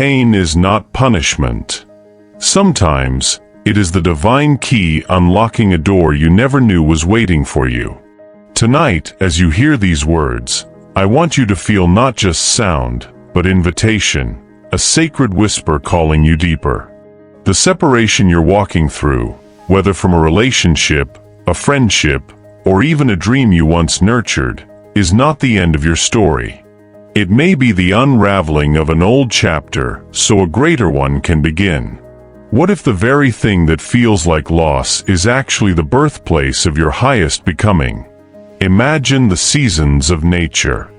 pain is not punishment. Sometimes, it is the divine key unlocking a door you never knew was waiting for you. Tonight, as you hear these words, I want you to feel not just sound, but invitation, a sacred whisper calling you deeper. The separation you're walking through, whether from a relationship, a friendship, or even a dream you once nurtured, is not the end of your story. It may be the unraveling of an old chapter, so a greater one can begin. What if the very thing that feels like loss is actually the birthplace of your highest becoming? Imagine the seasons of nature.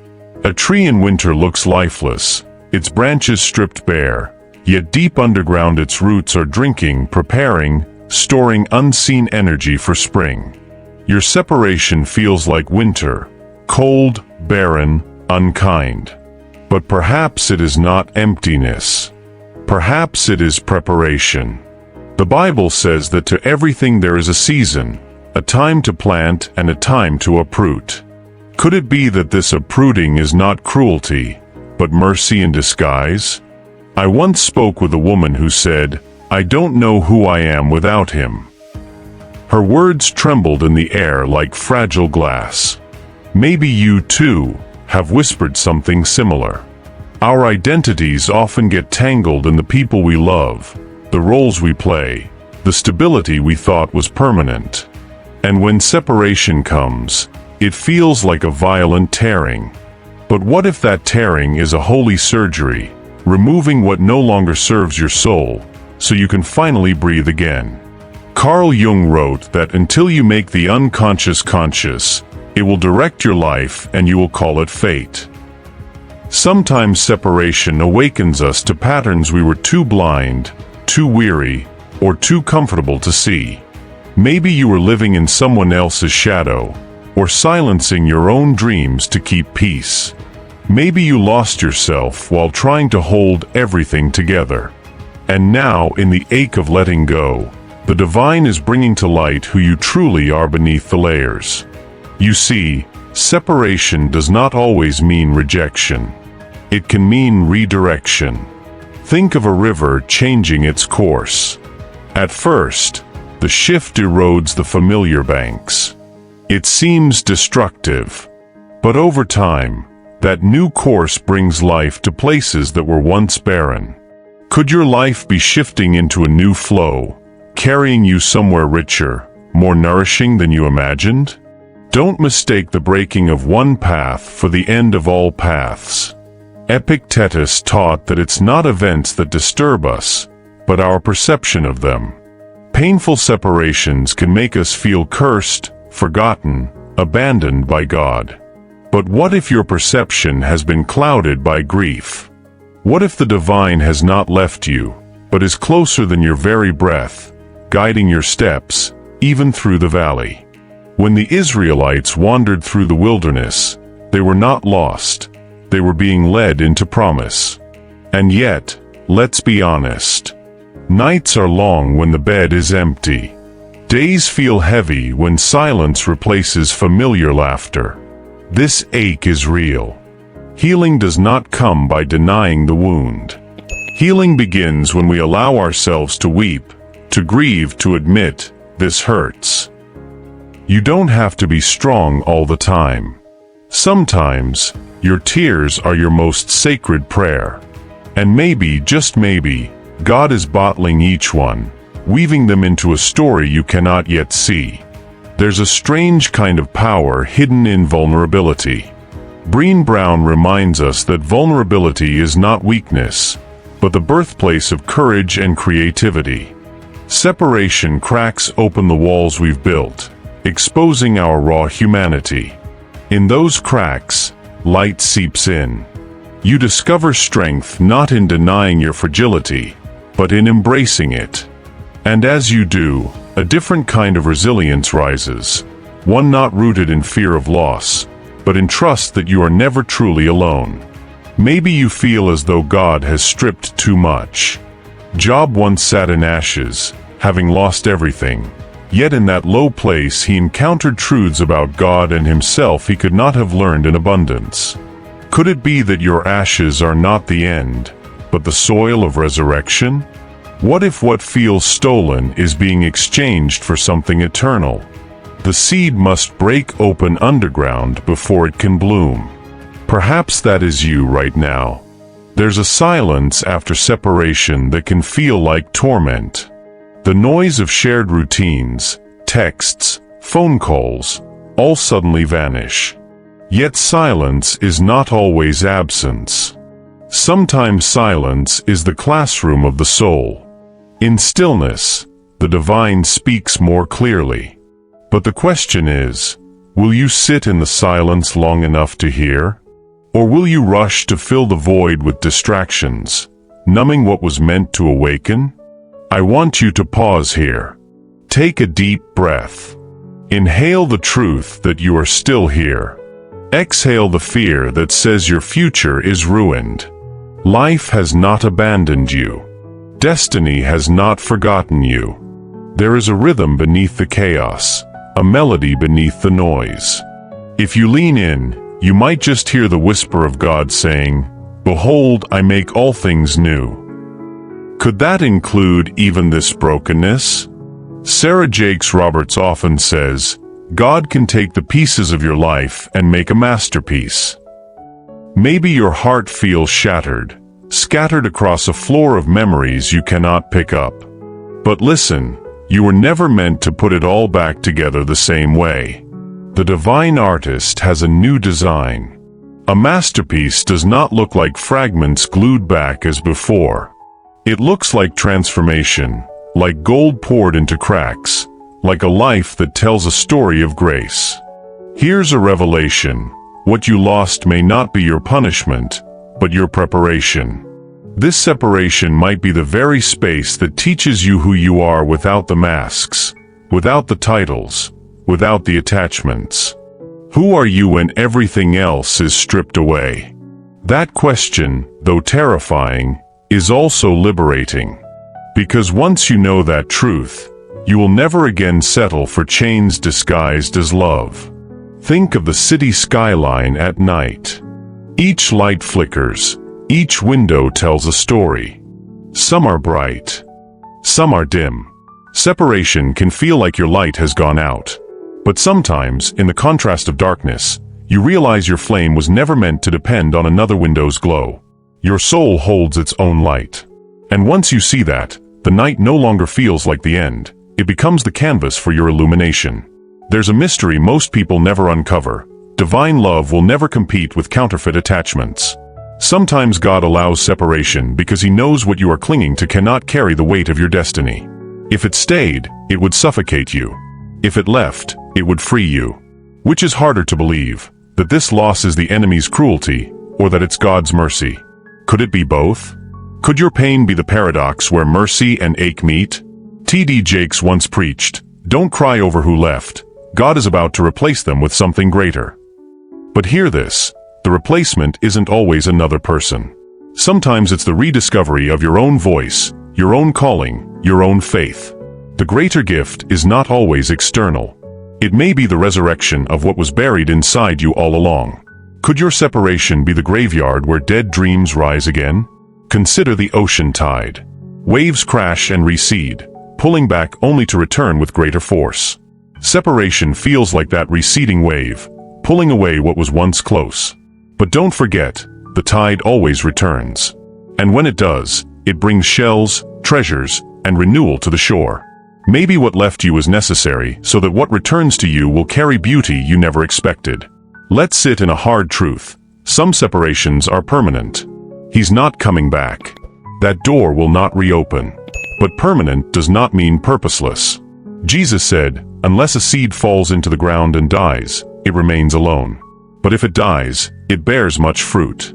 A tree in winter looks lifeless, its branches stripped bare, yet deep underground its roots are drinking, preparing, storing unseen energy for spring. Your separation feels like winter, cold, barren, unkind. But perhaps it is not emptiness. Perhaps it is preparation. The Bible says that to everything there is a season, a time to plant and a time to uproot. Could it be that this uprooting is not cruelty, but mercy in disguise? I once spoke with a woman who said, "I don't know who I am without him." Her words trembled in the air like fragile glass. Maybe you, too, have whispered something similar. Our identities often get tangled in the people we love, the roles we play, the stability we thought was permanent. And when separation comes, it feels like a violent tearing. But what if that tearing is a holy surgery, removing what no longer serves your soul, so you can finally breathe again? Carl Jung wrote that until you make the unconscious conscious, it will direct your life and you will call it fate. Sometimes separation awakens us to patterns we were too blind, too weary, or too comfortable to see. Maybe you were living in someone else's shadow, or silencing your own dreams to keep peace. Maybe you lost yourself while trying to hold everything together. And now, in the ache of letting go, the divine is bringing to light who you truly are beneath the layers. You see, separation does not always mean rejection. It can mean redirection. Think of a river changing its course. At first, the shift erodes the familiar banks. It seems destructive. But over time, that new course brings life to places that were once barren. Could your life be shifting into a new flow, carrying you somewhere richer, more nourishing than you imagined? Don't mistake the breaking of one path for the end of all paths. Epictetus taught that it's not events that disturb us, but our perception of them. Painful separations can make us feel cursed, forgotten, abandoned by God. But what if your perception has been clouded by grief? What if the divine has not left you, but is closer than your very breath, guiding your steps, even through the valley? When the Israelites wandered through the wilderness, they were not lost. They were being led into promise. And yet, let's be honest. Nights are long when the bed is empty. Days feel heavy when silence replaces familiar laughter. This ache is real. Healing does not come by denying the wound. Healing begins when we allow ourselves to weep, to grieve, to admit, this hurts. You don't have to be strong all the time. Sometimes, your tears are your most sacred prayer. And maybe, just maybe, God is bottling each one, weaving them into a story you cannot yet see. There's a strange kind of power hidden in vulnerability. Brené Brown reminds us that vulnerability is not weakness, but the birthplace of courage and creativity. Separation cracks open the walls we've built, exposing our raw humanity. In those cracks, light seeps in. You discover strength not in denying your fragility, but in embracing it. And as you do, a different kind of resilience rises, one not rooted in fear of loss, but in trust that you are never truly alone. Maybe you feel as though God has stripped too much. Job once sat in ashes, having lost everything. Yet in that low place he encountered truths about God and himself he could not have learned in abundance. Could it be that your ashes are not the end, but the soil of resurrection? What if what feels stolen is being exchanged for something eternal? The seed must break open underground before it can bloom. Perhaps that is you right now. There's a silence after separation that can feel like torment. The noise of shared routines, texts, phone calls, all suddenly vanish. Yet silence is not always absence. Sometimes silence is the classroom of the soul. In stillness, the divine speaks more clearly. But the question is, will you sit in the silence long enough to hear? Or will you rush to fill the void with distractions, numbing what was meant to awaken? I want you to pause here. Take a deep breath. Inhale the truth that you are still here. Exhale the fear that says your future is ruined. Life has not abandoned you. Destiny has not forgotten you. There is a rhythm beneath the chaos, a melody beneath the noise. If you lean in, you might just hear the whisper of God saying, "Behold, I make all things new." Could that include even this brokenness? Sarah Jakes Roberts often says, God can take the pieces of your life and make a masterpiece. Maybe your heart feels shattered, scattered across a floor of memories you cannot pick up. But listen, you were never meant to put it all back together the same way. The divine artist has a new design. A masterpiece does not look like fragments glued back as before. It looks like transformation, like gold poured into cracks, like a life that tells a story of grace. Here's a revelation. What you lost may not be your punishment, but your preparation. This separation might be the very space that teaches you who you are without the masks, without the titles, without the attachments. Who are you when everything else is stripped away? That question, though terrifying, is also liberating. Because once you know that truth, you will never again settle for chains disguised as love. Think of the city skyline at night. Each light flickers, each window tells a story. Some are bright, some are dim. Separation can feel like your light has gone out. But sometimes, in the contrast of darkness, you realize your flame was never meant to depend on another window's glow. Your soul holds its own light. And once you see that, the night no longer feels like the end. It becomes the canvas for your illumination. There's a mystery most people never uncover. Divine love will never compete with counterfeit attachments. Sometimes God allows separation because He knows what you are clinging to cannot carry the weight of your destiny. If it stayed, it would suffocate you. If it left, it would free you. Which is harder to believe, that this loss is the enemy's cruelty, or that it's God's mercy? Could it be both? Could your pain be the paradox where mercy and ache meet? T.D. Jakes once preached, "Don't cry over who left. God is about to replace them with something greater." But hear this, the replacement isn't always another person. Sometimes it's the rediscovery of your own voice, your own calling, your own faith. The greater gift is not always external. It may be the resurrection of what was buried inside you all along. Could your separation be the graveyard where dead dreams rise again? Consider the ocean tide. Waves crash and recede, pulling back only to return with greater force. Separation feels like that receding wave, pulling away what was once close. But don't forget, the tide always returns. And when it does, it brings shells, treasures, and renewal to the shore. Maybe what left you is necessary so that what returns to you will carry beauty you never expected. Let's sit in a hard truth. Some separations are permanent. He's not coming back. That door will not reopen. But permanent does not mean purposeless. Jesus said, unless a seed falls into the ground and dies, it remains alone. But if it dies, it bears much fruit.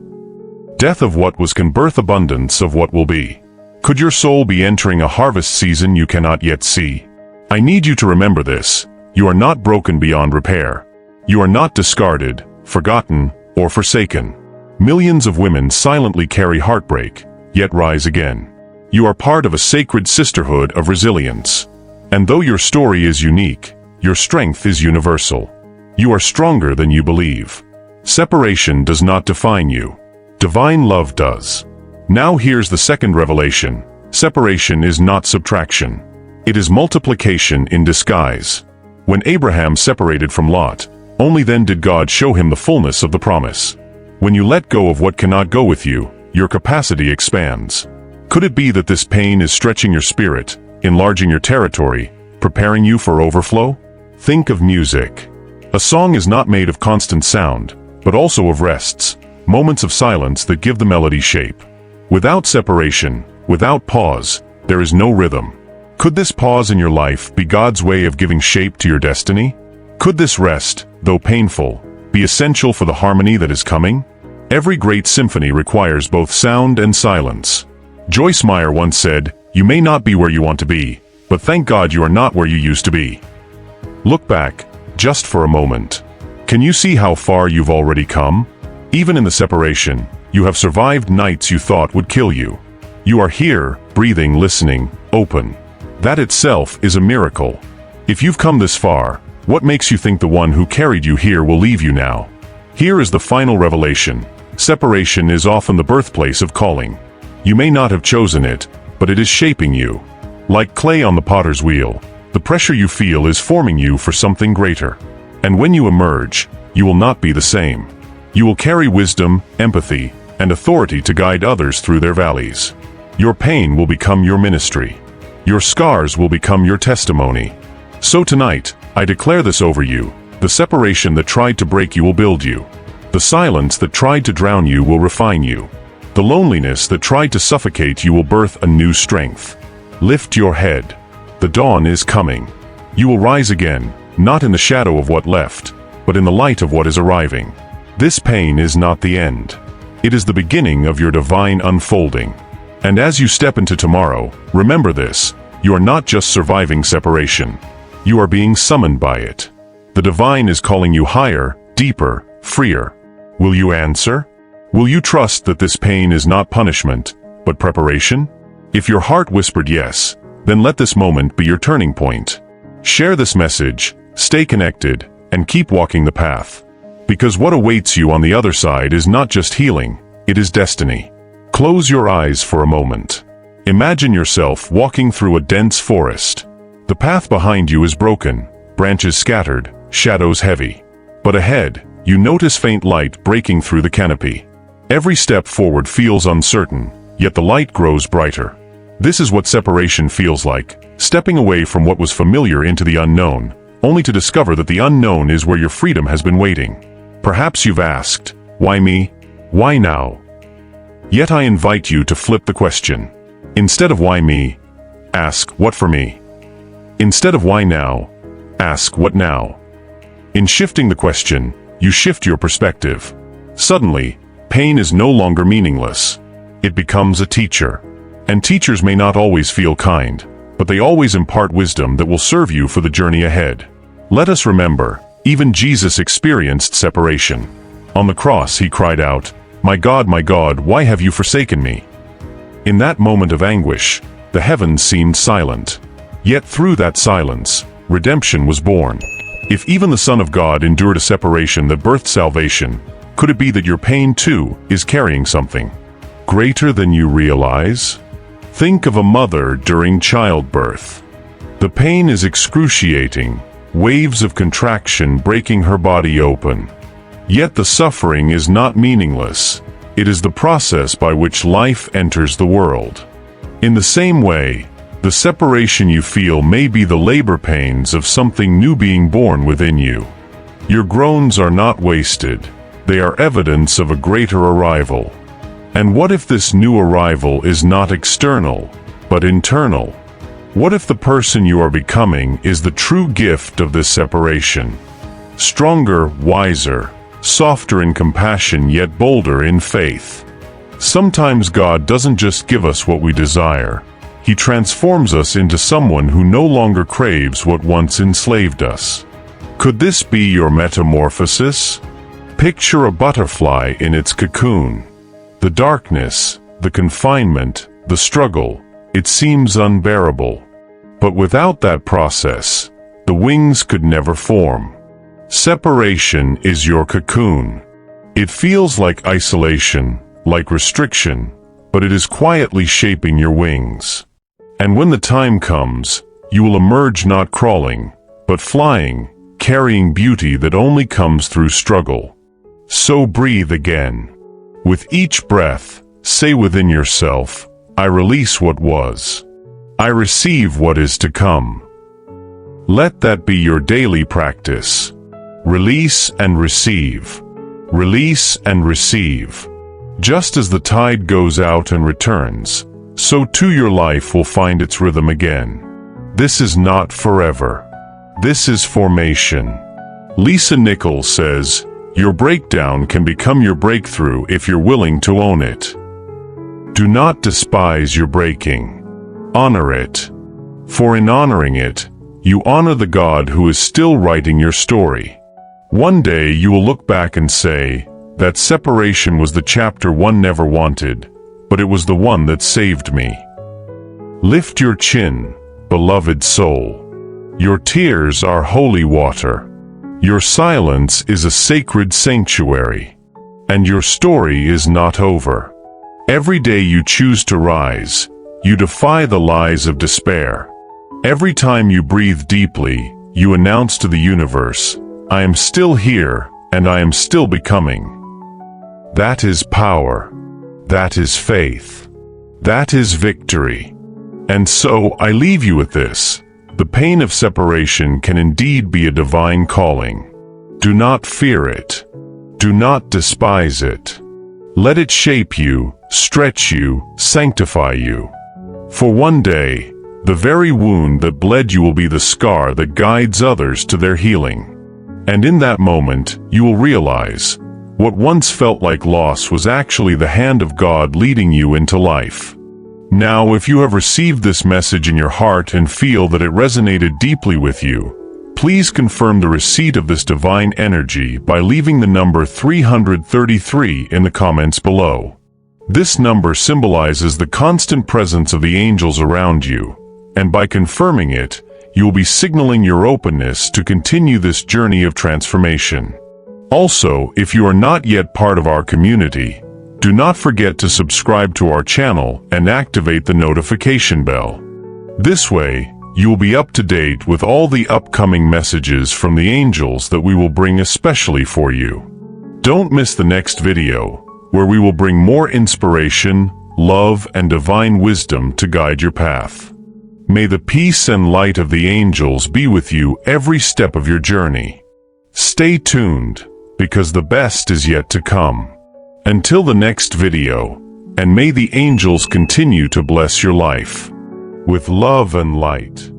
Death of what was can birth abundance of what will be. Could your soul be entering a harvest season you cannot yet see? I need you to remember this. You are not broken beyond repair. You are not discarded, forgotten, or forsaken. Millions of women silently carry heartbreak, yet rise again. You are part of a sacred sisterhood of resilience. And though your story is unique, your strength is universal. You are stronger than you believe. Separation does not define you. Divine love does. Now here's the second revelation. Separation is not subtraction. It is multiplication in disguise. When Abraham separated from Lot, only then did God show him the fullness of the promise. When you let go of what cannot go with you, your capacity expands. Could it be that this pain is stretching your spirit, enlarging your territory, preparing you for overflow? Think of music. A song is not made of constant sound, but also of rests, moments of silence that give the melody shape. Without separation, without pause, there is no rhythm. Could this pause in your life be God's way of giving shape to your destiny? Could this rest, though painful, be essential for the harmony that is coming? Every great symphony requires both sound and silence. Joyce Meyer once said, "You may not be where you want to be, but thank God you are not where you used to be." Look back, just for a moment. Can you see how far you've already come? Even in the separation, you have survived nights you thought would kill you. You are here, breathing, listening, open. That itself is a miracle. If you've come this far, what makes you think the one who carried you here will leave you now? Here is the final revelation. Separation is often the birthplace of calling. You may not have chosen it, but it is shaping you. Like clay on the potter's wheel, the pressure you feel is forming you for something greater. And when you emerge, you will not be the same. You will carry wisdom, empathy, and authority to guide others through their valleys. Your pain will become your ministry. Your scars will become your testimony. So tonight, I declare this over you. The separation that tried to break you will build you. The silence that tried to drown you will refine you. The loneliness that tried to suffocate you will birth a new strength. Lift your head. The dawn is coming. You will rise again, not in the shadow of what left, but in the light of what is arriving. This pain is not the end. It is the beginning of your divine unfolding. And as you step into tomorrow, remember this: you are not just surviving separation. You are being summoned by it. The divine is calling you higher, deeper, freer. Will you answer? Will you trust that this pain is not punishment, but preparation? If your heart whispered yes, then let this moment be your turning point. Share this message, stay connected, and keep walking the path. Because what awaits you on the other side is not just healing, it is destiny. Close your eyes for a moment. Imagine yourself walking through a dense forest. The path behind you is broken, branches scattered, shadows heavy. But ahead, you notice faint light breaking through the canopy. Every step forward feels uncertain, yet the light grows brighter. This is what separation feels like, stepping away from what was familiar into the unknown, only to discover that the unknown is where your freedom has been waiting. Perhaps you've asked, why me? Why now? Yet I invite you to flip the question. Instead of why me, ask what for me. Instead of why now, ask what now. In shifting the question, you shift your perspective. Suddenly, pain is no longer meaningless. It becomes a teacher. And teachers may not always feel kind, but they always impart wisdom that will serve you for the journey ahead. Let us remember, even Jesus experienced separation. On the cross he cried out, my God, why have you forsaken me?" In that moment of anguish, the heavens seemed silent. Yet through that silence, redemption was born. If even the Son of God endured a separation that birthed salvation, could it be that your pain too is carrying something greater than you realize? Think of a mother during childbirth. The pain is excruciating, waves of contraction breaking her body open. Yet the suffering is not meaningless. It is the process by which life enters the world. In the same way, the separation you feel may be the labor pains of something new being born within you. Your groans are not wasted. They are evidence of a greater arrival. And what if this new arrival is not external, but internal? What if the person you are becoming is the true gift of this separation? Stronger, wiser, softer in compassion, yet bolder in faith. Sometimes God doesn't just give us what we desire. He transforms us into someone who no longer craves what once enslaved us. Could this be your metamorphosis? Picture a butterfly in its cocoon. The darkness, the confinement, the struggle, it seems unbearable. But without that process, the wings could never form. Separation is your cocoon. It feels like isolation, like restriction, but it is quietly shaping your wings. And when the time comes, you will emerge not crawling, but flying, carrying beauty that only comes through struggle. So breathe again. With each breath, say within yourself, I release what was. I receive what is to come. Let that be your daily practice. Release and receive. Release and receive. Just as the tide goes out and returns, so too your life will find its rhythm again. This is not forever. This is formation. Lisa Nichols says, your breakdown can become your breakthrough if you're willing to own it. Do not despise your breaking. Honor it. For in honoring it, you honor the God who is still writing your story. One day you will look back and say, that separation was the chapter one never wanted, but it was the one that saved me. Lift your chin, beloved soul. Your tears are holy water. Your silence is a sacred sanctuary. And your story is not over. Every day you choose to rise, you defy the lies of despair. Every time you breathe deeply, you announce to the universe, I am still here, and I am still becoming. That is power. That is faith. That is victory. And so I leave you with this. The pain of separation can indeed be a divine calling. Do not fear it. Do not despise it. Let it shape you, stretch you, sanctify you. For one day, the very wound that bled you will be the scar that guides others to their healing. And in that moment, you will realize, what once felt like loss was actually the hand of God leading you into life. Now, if you have received this message in your heart and feel that it resonated deeply with you, please confirm the receipt of this divine energy by leaving the number 333 in the comments below. This number symbolizes the constant presence of the angels around you, and by confirming it, you will be signaling your openness to continue this journey of transformation. Also, if you are not yet part of our community, do not forget to subscribe to our channel and activate the notification bell. This way, you will be up to date with all the upcoming messages from the angels that we will bring especially for you. Don't miss the next video, where we will bring more inspiration, love, and divine wisdom to guide your path. May the peace and light of the angels be with you every step of your journey. Stay tuned, because the best is yet to come. Until the next video, and may the angels continue to bless your life with love and light.